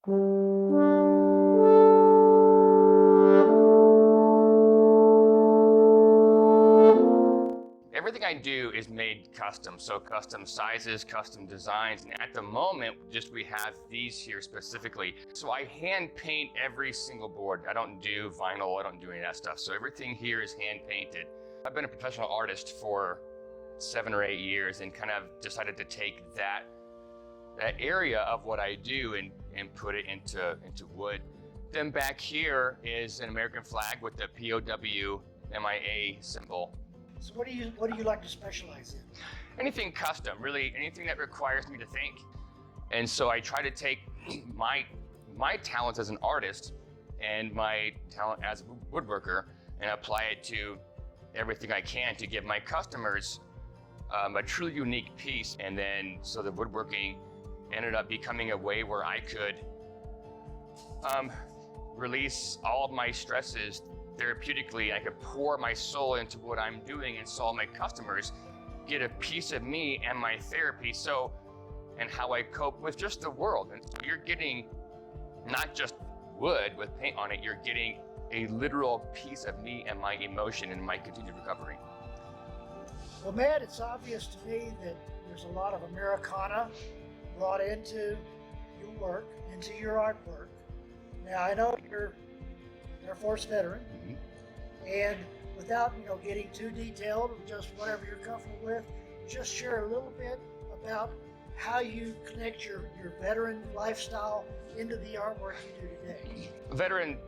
Everything I do is made custom, so custom sizes, custom designs, and at the moment, we have these here specifically. So I hand paint every single board. I don't do vinyl, I don't do any of that stuff. So everything here is hand painted. I've been a professional artist for 7 or 8 years and kind of decided to take that area of what I do and put it into wood. Then back here is an American flag with the POW-MIA symbol. So what do you like to specialize in? Anything custom, really anything that requires me to think. And so I try to take my talents as an artist and my talent as a woodworker and apply it to everything I can to give my customers a truly unique piece. And then so the woodworking ended up becoming a way where I could release all of my stresses therapeutically. I could pour my soul into what I'm doing, and so all my customers get a piece of me and my therapy, and how I cope with just the world. And so you're getting not just wood with paint on it, you're getting a literal piece of me and my emotion and my continued recovery. Well, Matt, it's obvious to me that there's a lot of Americana brought into your work, into your artwork. Now, I know you're Air Force veteran, and without getting too detailed, just whatever you're comfortable with, just share a little bit about how you connect your veteran lifestyle into the artwork you do today. Veteran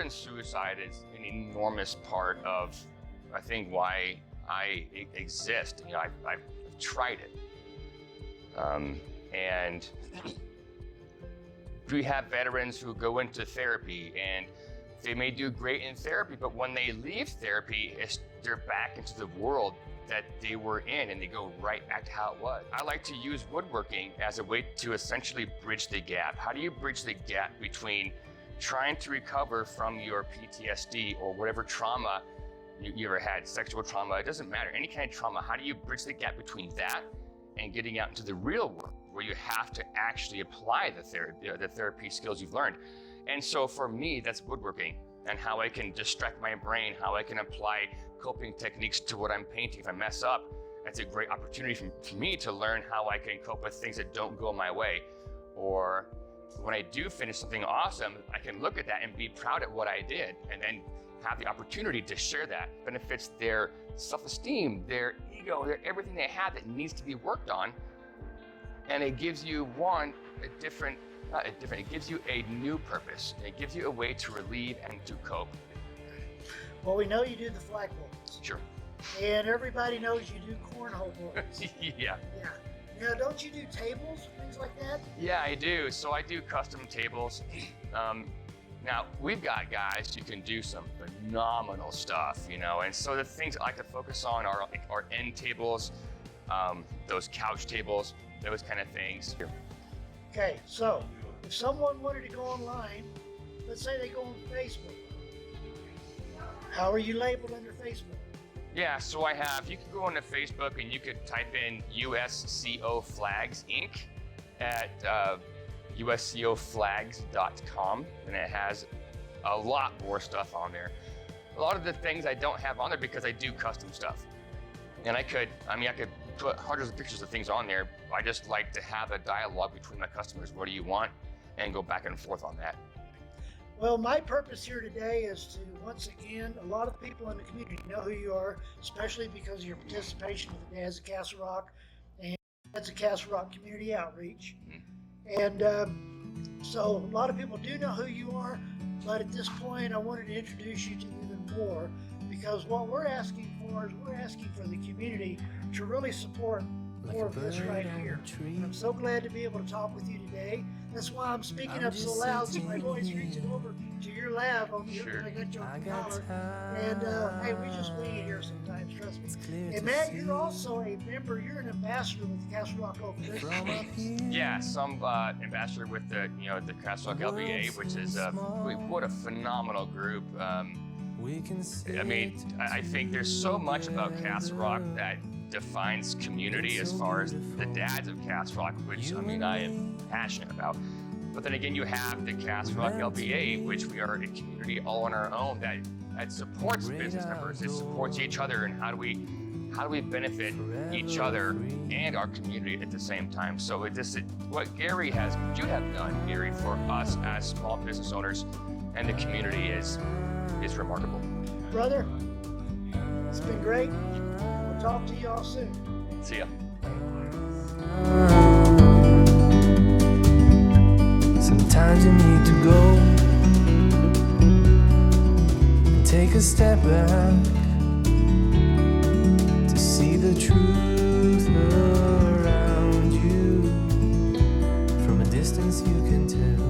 suicide is an enormous part of, I think, why I exist. I've tried it, and we have veterans who go into therapy and they may do great in therapy, but when they leave therapy, they're back into the world that they were in and they go right back to how it was. I like to use woodworking as a way to essentially bridge the gap. How do you bridge the gap between trying to recover from your PTSD or whatever trauma you ever had, sexual trauma, it doesn't matter, any kind of trauma, how do you bridge the gap between that and getting out into the real world where you have to actually apply the therapy skills you've learned? And so for me, that's woodworking and how I can distract my brain, how I can apply coping techniques to what I'm painting. If I mess up, that's a great opportunity for me to learn how I can cope with things that don't go my way. Or when I do finish something awesome, I can look at that and be proud at what I did and then have the opportunity to share that. Benefits their self-esteem, their ego, everything they have that needs to be worked on. And it gives you it gives you a new purpose. It gives you a way to relieve and to cope. Well, we know you do the flag boards. Sure. And everybody knows you do cornhole boards. Yeah. Now, don't you do tables, things like that? Yeah, I do. So I do custom tables. Now, we've got guys who can do some phenomenal stuff, and so the things I like to focus on are our end tables, those couch tables, those kind of things. Okay, so if someone wanted to go online, let's say they go on Facebook, how are you labeled under Facebook? Yeah, so you can go onto Facebook and you could type in USCO Flags Inc. at USCOFlags.com, and it has a lot more stuff on there. A lot of the things I don't have on there because I do custom stuff. And I could put hundreds of pictures of things on there. I just like to have a dialogue between my customers. What do you want? And go back and forth on that. Well, my purpose here today is to, once again, a lot of the people in the community know who you are, especially because of your participation with the Dads of Castle Rock and Dads of Castle Rock Community Outreach. And so a lot of people do know who you are, but at this point I wanted to introduce you to even more, because what we're asking for is we're asking for the community to really support more of this right here. And I'm so glad to be able to talk with you today. That's why I'm speaking up so loud, so my voice reaches over to your lab on the Sure. I got you on the collar. And hey, we just wing it here sometimes, trust me. And Matt, you're also a member, you're an ambassador with the Castle Rock Organization. Yeah, some ambassador with the Casper LBA, which is what a phenomenal group. I think there's so much about Castle Rock that defines community as far as the Dads of Castle Rock, which I am passionate about. But then again, you have the Casper LBA, which we are a community all on our own that supports business members. It supports each other, and how do we benefit each other and our community at the same time? So what you have done, Gary, for us as small business owners and the community is remarkable. Brother, it's been great. We'll talk to you all soon. See ya. Sometimes you need to go and take a step back to see the truth around you. From a distance you can tell